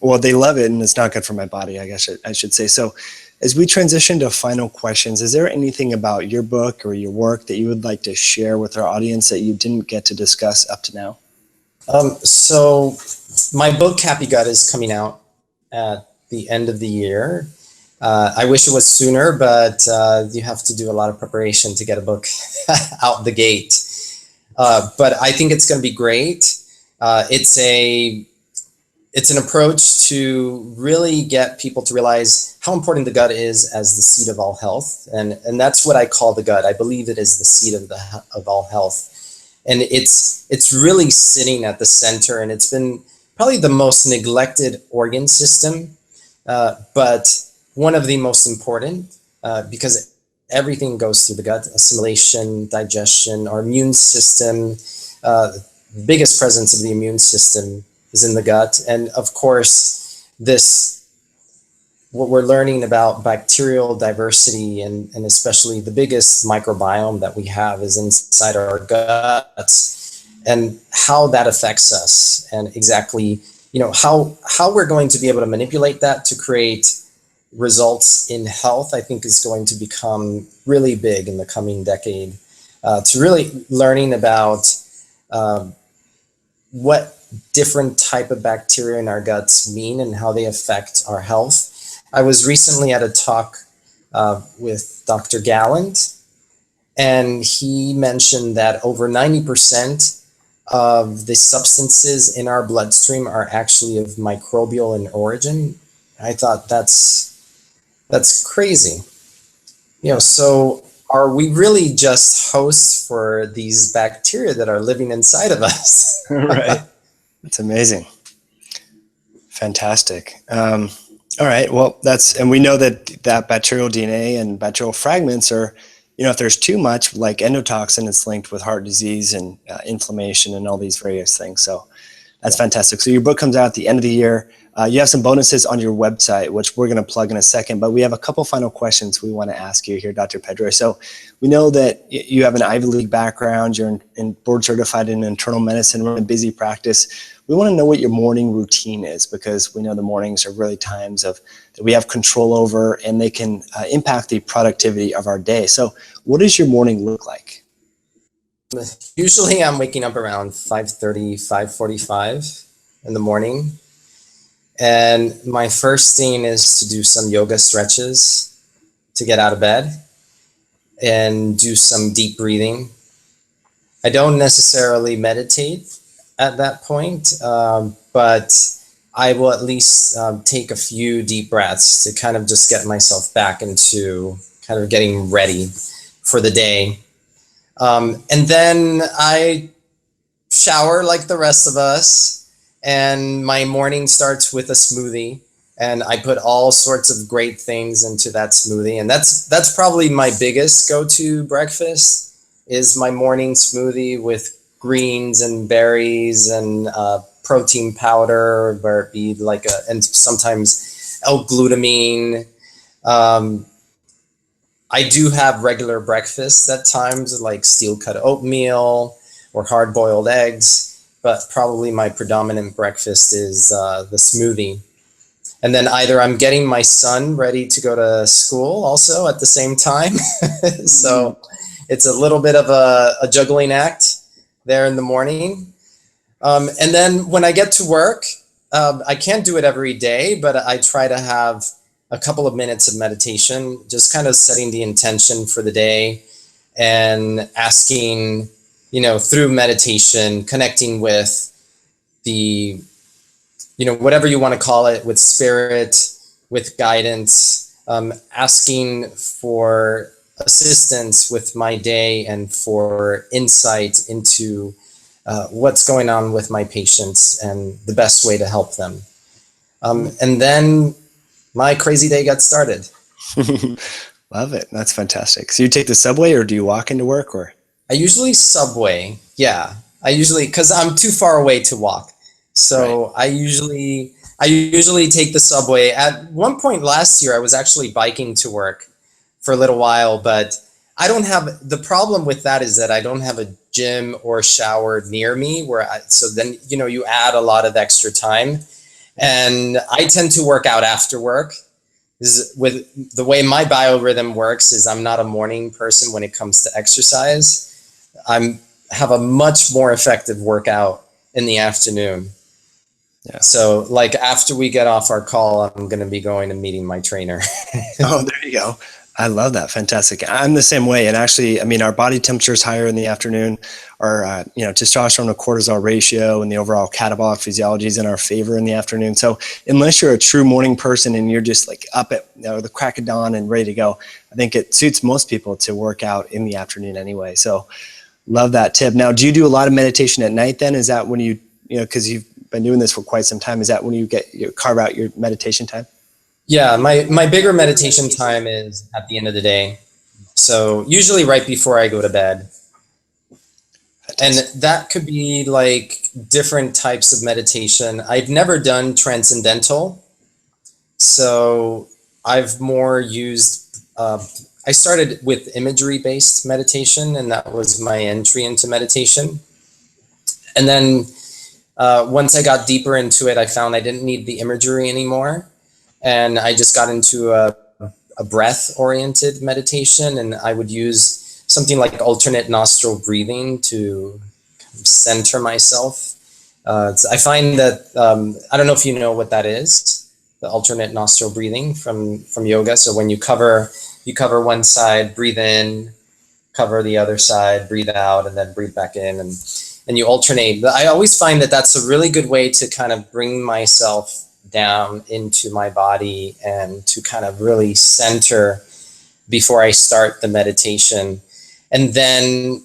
Well, they love it, and it's not good for my body, I guess I should say. So as we transition to final questions, is there anything about your book or your work that you would like to share with our audience that you didn't get to discuss up to now? So my book, Happy Gut, is coming out at the end of the year. I wish it was sooner, but you have to do a lot of preparation to get a book out the gate. But I think it's going to be great. It's an approach to really get people to realize how important the gut is as the seat of all health. And that's what I call the gut. I believe it is the seat of all health. And it's really sitting at the center, and it's been probably the most neglected organ system, but one of the most important, because everything goes through the gut: assimilation, digestion, our immune system. The biggest presence of the immune system is in the gut. And of course, what we're learning about bacterial diversity, and especially the biggest microbiome that we have is inside our guts, and how that affects us, and exactly, how we're going to be able to manipulate that to create results in health, I think is going to become really big in the coming decade. To really learning about what different type of bacteria in our guts mean and how they affect our health. I was recently at a talk with Dr. Galland, and he mentioned that over 90% of the substances in our bloodstream are actually of microbial in origin. I thought that's crazy. So are we really just hosts for these bacteria that are living inside of us? Right. That's amazing. Fantastic. All right. Well, and we know that bacterial DNA and bacterial fragments are, if there's too much, like endotoxin, it's linked with heart disease and inflammation and all these various things. So that's fantastic. So your book comes out at the end of the year. You have some bonuses on your website, which we're going to plug in a second, but we have a couple final questions we want to ask you here, Dr. Pedre. So we know that you have an Ivy League background, you're board certified in internal medicine, run a busy practice. We want to know what your morning routine is, because we know the mornings are really times that we have control over, and they can impact the productivity of our day. So what does your morning look like? Usually I'm waking up around 5:30, 5:45 in the morning. And my first thing is to do some yoga stretches to get out of bed and do some deep breathing. I don't necessarily meditate at that point, but I will at least take a few deep breaths to kind of just get myself back into kind of getting ready for the day. And then I shower like the rest of us, and my morning starts with a smoothie, and I put all sorts of great things into that smoothie. And that's probably my biggest go-to breakfast, is my morning smoothie with greens and berries and protein powder, where it be and sometimes L-glutamine. I do have regular breakfasts at times, like steel-cut oatmeal or hard-boiled eggs, but probably my predominant breakfast is the smoothie. And then either I'm getting my son ready to go to school also at the same time. So it's a little bit of a juggling act there in the morning. And then when I get to work, I can't do it every day, but I try to have a couple of minutes of meditation, just kind of setting the intention for the day and asking, through meditation, connecting with the, whatever you want to call it, with spirit, with guidance, asking for assistance with my day and for insight into what's going on with my patients and the best way to help them. And then my crazy day got started. Love it. That's fantastic. So you take the subway, or do you walk into work, or? I usually subway. Yeah. Because I'm too far away to walk. So right. I usually take the subway. At one point last year, I was actually biking to work for a little while, but the problem with that is that I don't have a gym or shower near me, so then, you add a lot of extra time. And I tend to work out after work. With the way my biorhythm works is I'm not a morning person when it comes to exercise. Have a much more effective workout in the afternoon. Yeah. So like after we get off our call, I'm going to be going and meeting my trainer. Oh, there you go. I love that. Fantastic. I'm the same way. And actually, our body temperature is higher in the afternoon. Our, testosterone to cortisol ratio and the overall catabolic physiology is in our favor in the afternoon. So unless you're a true morning person and you're just like up at the crack of dawn and ready to go, I think it suits most people to work out in the afternoon anyway. So Love that tip. Now, do you do a lot of meditation at night then? Is that when you know, because you've been doing this for quite some time, is that when you carve out your meditation time? Yeah, my bigger meditation time is at the end of the day. So usually right before I go to bed. And that could be like different types of meditation. I've never done transcendental. So I've more used, I started with imagery-based meditation, and that was my entry into meditation. And then once I got deeper into it, I found I didn't need the imagery anymore. And I just got into a breath-oriented meditation, and I would use something like alternate nostril breathing to center myself. I find that, I don't know if you know what that is, the alternate nostril breathing from yoga. So when you cover one side, breathe in, cover the other side, breathe out, and then breathe back in, and you alternate. But I always find that that's a really good way to kind of bring myself down into my body and to kind of really center before I start the meditation. And then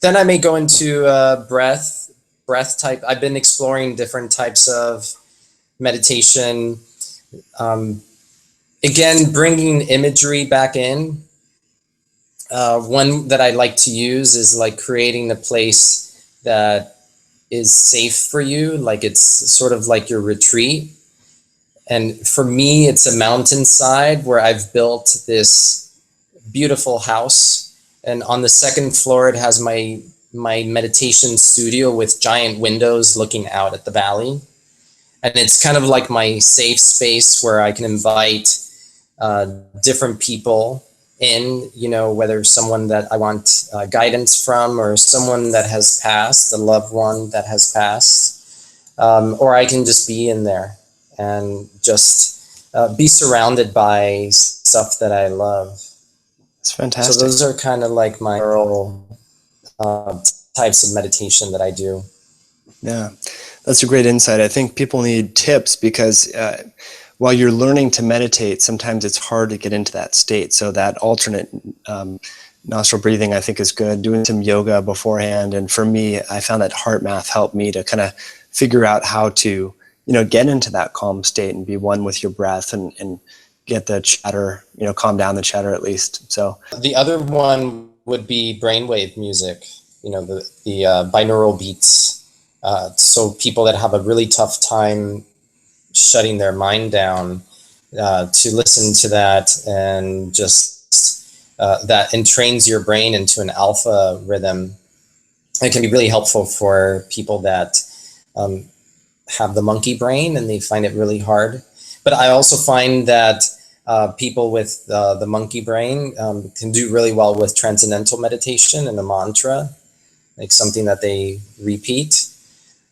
I may go into breath type. I've been exploring different types of meditation. Again, bringing imagery back in. One that I like to use is like creating a place that is safe for you, like it's sort of like your retreat. And for me, it's a mountainside where I've built this beautiful house, and on the second floor it has my meditation studio with giant windows looking out at the valley. And it's kind of like my safe space where I can invite different people in, you know, whether someone that I want guidance from, or someone that has passed, a loved one that has passed, or I can just be in there and just be surrounded by stuff that I love. It's fantastic. So those are kind of like my types of meditation that I do. Yeah, that's a great insight. I think people need tips because while you're learning to meditate, sometimes it's hard to get into that state. So that alternate nostril breathing, I think, is good. Doing some yoga beforehand. And for me, I found that heart math helped me to kind of figure out how to, you know, get into that calm state and be one with your breath and get the chatter, you know, calm down the chatter at least. So the other one would be brainwave music, you know, the binaural beats. So people that have a really tough time shutting their mind down, to listen to that, and just that entrains your brain into an alpha rhythm. It can be really helpful for people that have the monkey brain and they find it really hard. But I also find that people with the monkey brain can do really well with transcendental meditation and a mantra, like something that they repeat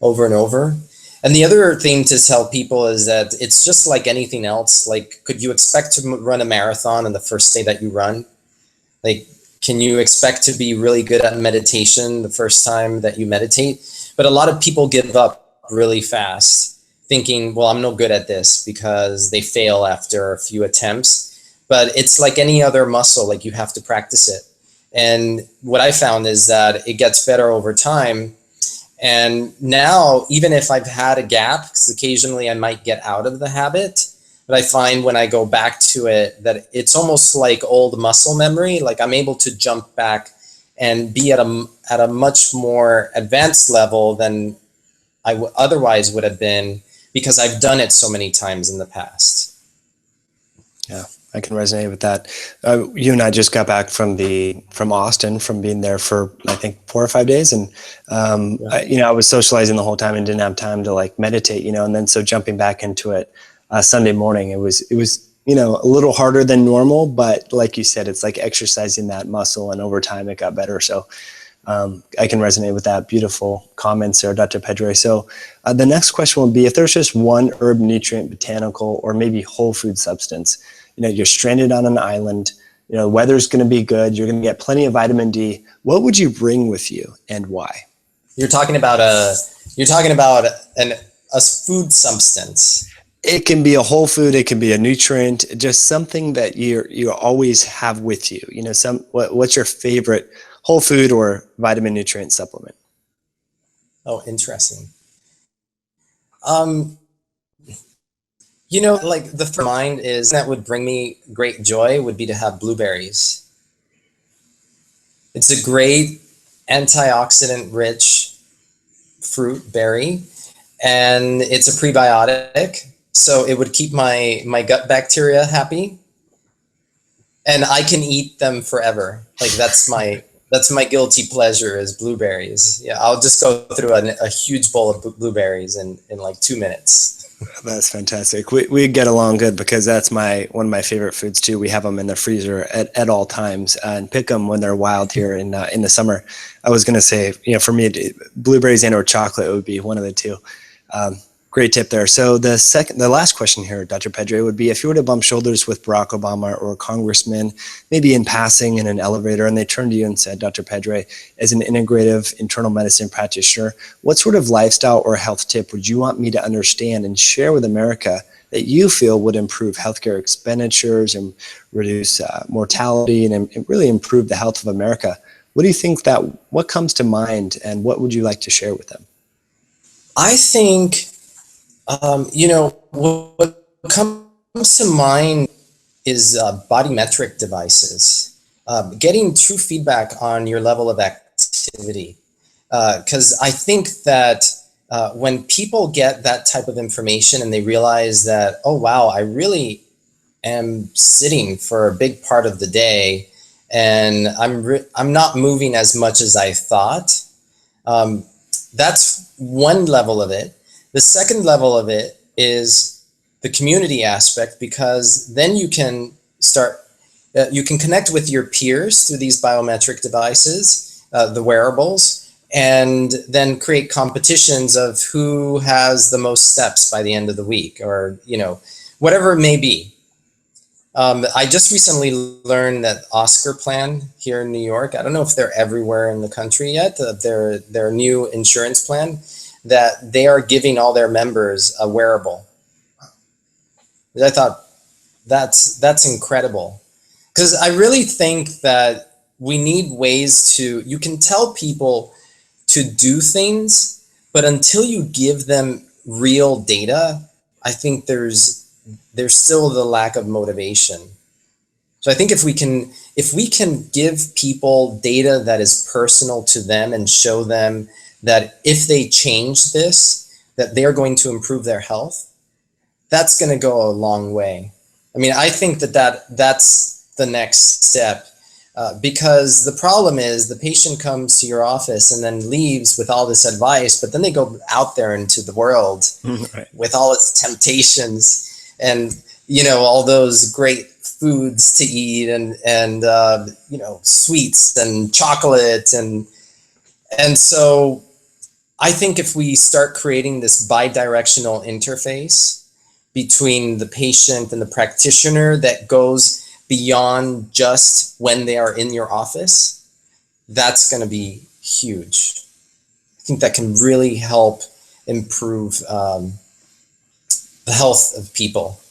over and over. And the other thing to tell people is that it's just like anything else. Like, could you expect to run a marathon on the first day that you run? Like, can you expect to be really good at meditation the first time that you meditate? But a lot of people give up really fast, thinking, well, I'm no good at this, because they fail after a few attempts. But it's like any other muscle, like you have to practice it. And what I found is that it gets better over time. And now, even if I've had a gap, because occasionally I might get out of the habit, but I find when I go back to it that it's almost like old muscle memory. Like I'm able to jump back and be at a much more advanced level than I otherwise would have been, because I've done it so many times in the past. Yeah, I can resonate with that. You and I just got back from Austin, from being there for, I think, 4 or 5 days. And, I was socializing the whole time and didn't have time to like meditate, and then so jumping back into it Sunday morning, it was, a little harder than normal, but like you said, it's like exercising that muscle, and over time it got better. So I can resonate with that. Beautiful comments there, Dr. Pedre. So the next question will be, if there's just one herb, nutrient, botanical, or maybe whole food substance, you're stranded on an island, the weather's going to be good, you're going to get plenty of vitamin D, what would you bring with you and why? You're talking about a food substance. It can be a whole food, it can be a nutrient, just something that you always have with you. What's your favorite whole food or vitamin nutrient supplement. Oh, interesting. Um, you know, like the first mind is that would bring me great joy would be to have blueberries. It's a great antioxidant rich fruit berry, and it's a prebiotic. So it would keep my gut bacteria happy, and I can eat them forever. Like that's my guilty pleasure is blueberries. Yeah, I'll just go through a huge bowl of blueberries in like 2 minutes. That's fantastic. We get along good because that's one of my favorite foods too. We have them in the freezer at all times and pick them when they're wild here in the summer. I was going to say, for me, blueberries and or chocolate would be one of the two. Great tip there. So the last question here, Dr. Pedre, would be if you were to bump shoulders with Barack Obama or a congressman, maybe in passing in an elevator, and they turned to you and said, Dr. Pedre, as an integrative internal medicine practitioner, what sort of lifestyle or health tip would you want me to understand and share with America that you feel would improve healthcare expenditures and reduce mortality and really improve the health of America? What do you think what comes to mind, and what would you like to share with them? I think what comes to mind is bodymetric devices, getting true feedback on your level of activity. Because I think that when people get that type of information and they realize that, oh, wow, I really am sitting for a big part of the day and I'm not moving as much as I thought. That's one level of it. The second level of it is the community aspect, because then you can connect with your peers through these biometric devices, the wearables, and then create competitions of who has the most steps by the end of the week, or, whatever it may be. I just recently learned that Oscar Plan here in New York, I don't know if they're everywhere in the country yet, their new insurance plan, that they are giving all their members a wearable. I thought that's incredible, because I really think that we need ways you can tell people to do things, but until you give them real data, I think there's still the lack of motivation. So I think if we can give people data that is personal to them and show them that if they change this, that they are going to improve their health, that's going to go a long way. I mean, I think that's the next step, because the problem is the patient comes to your office and then leaves with all this advice, but then they go out there into the world right, with all its temptations and, all those great foods to eat and sweets and chocolate. And so I think if we start creating this bi-directional interface between the patient and the practitioner that goes beyond just when they are in your office, that's going to be huge. I think that can really help improve the health of people.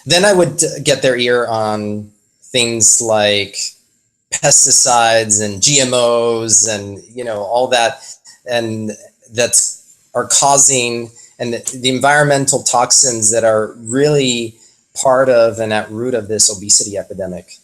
Then I would get their ear on things like pesticides and GMOs and, all that, and are causing, and the environmental toxins that are really part of and at root of this obesity epidemic.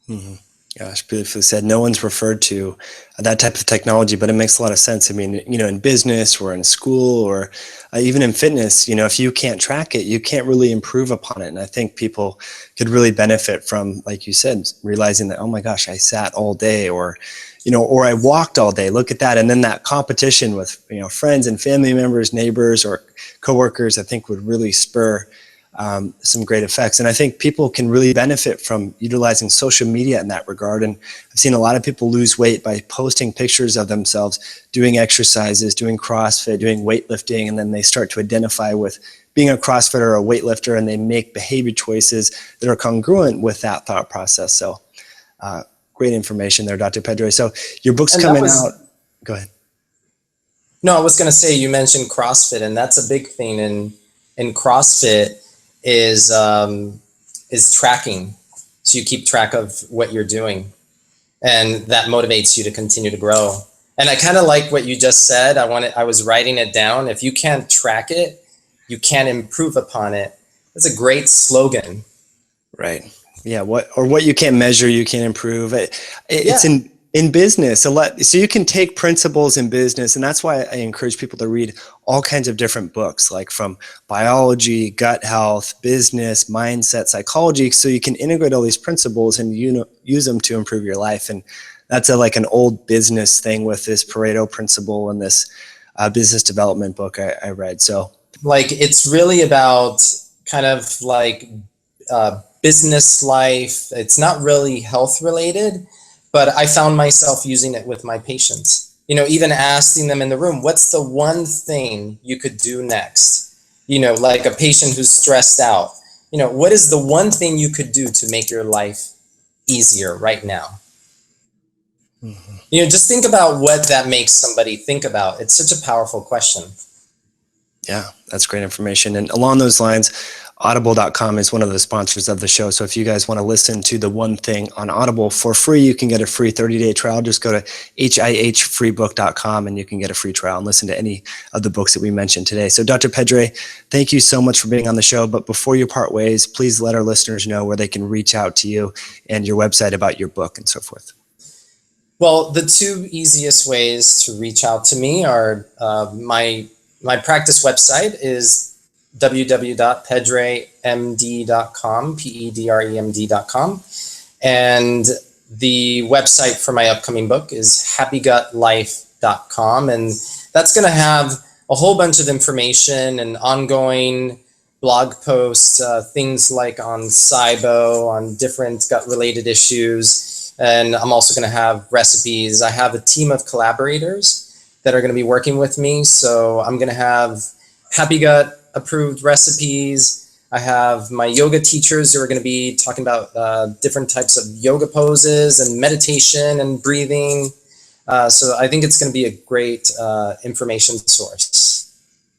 Mm-hmm. Gosh, beautifully said. No one's referred to that type of technology, but it makes a lot of sense. I mean, in business or in school or even in fitness, if you can't track it, you can't really improve upon it. And I think people could really benefit from, like you said, realizing that, oh my gosh, I sat all day, or I walked all day. Look at that. And then that competition with, friends and family members, neighbors, or coworkers, I think would really spur some great effects. And I think people can really benefit from utilizing social media in that regard. And I've seen a lot of people lose weight by posting pictures of themselves doing exercises, doing CrossFit, doing weightlifting, and then they start to identify with being a CrossFitter or a weightlifter, and they make behavior choices that are congruent with that thought process. So great information there, Dr. Pedre. So your book's coming out. Go ahead. No, I was going to say, you mentioned CrossFit, and that's a big thing in CrossFit is tracking. So you keep track of what you're doing. and that motivates you to continue to grow. And I kind of like what you just said. I was writing it down. If you can't track it, you can't improve upon it. That's a great slogan. Right. Yeah. What you can't measure, you can't improve. It's Yeah. in business a lot. So you can take principles in business, and that's why I encourage people to read all kinds of different books, like from biology, gut health, business, mindset, psychology, so you can integrate all these principles and use them to improve your life. And that's like an old business thing with this Pareto principle and this business development book I read. So like, it's really about kind of like business life. It's not really health related, but I found myself using it with my patients. Even asking them in the room, what's the one thing you could do next? Like a patient who's stressed out. What is the one thing you could do to make your life easier right now? Mm-hmm. Just think about what that makes somebody think about. It's such a powerful question. Yeah, that's great information. And along those lines, audible.com is one of the sponsors of the show. So if you guys want to listen to The One Thing on Audible for free, you can get a free 30-day trial. Just go to hihfreebook.com and you can get a free trial and listen to any of the books that we mentioned today. So Dr. Pedre, thank you so much for being on the show. But before you part ways, please let our listeners know where they can reach out to you and your website about your book and so forth. Well, the two easiest ways to reach out to me are my practice website is www.pedremd.com, pedremd.com. And the website for my upcoming book is happygutlife.com. And that's going to have a whole bunch of information and ongoing blog posts, things like on SIBO, on different gut-related issues. And I'm also going to have recipes. I have a team of collaborators that are going to be working with me. So I'm going to have Happy Gut approved recipes. I have my yoga teachers who are going to be talking about different types of yoga poses and meditation and breathing. So I think it's going to be a great information source.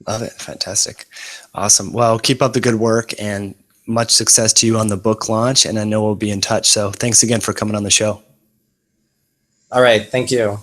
Love it. Fantastic. Awesome. Well, keep up the good work and much success to you on the book launch. And I know we'll be in touch. So thanks again for coming on the show. All right. Thank you.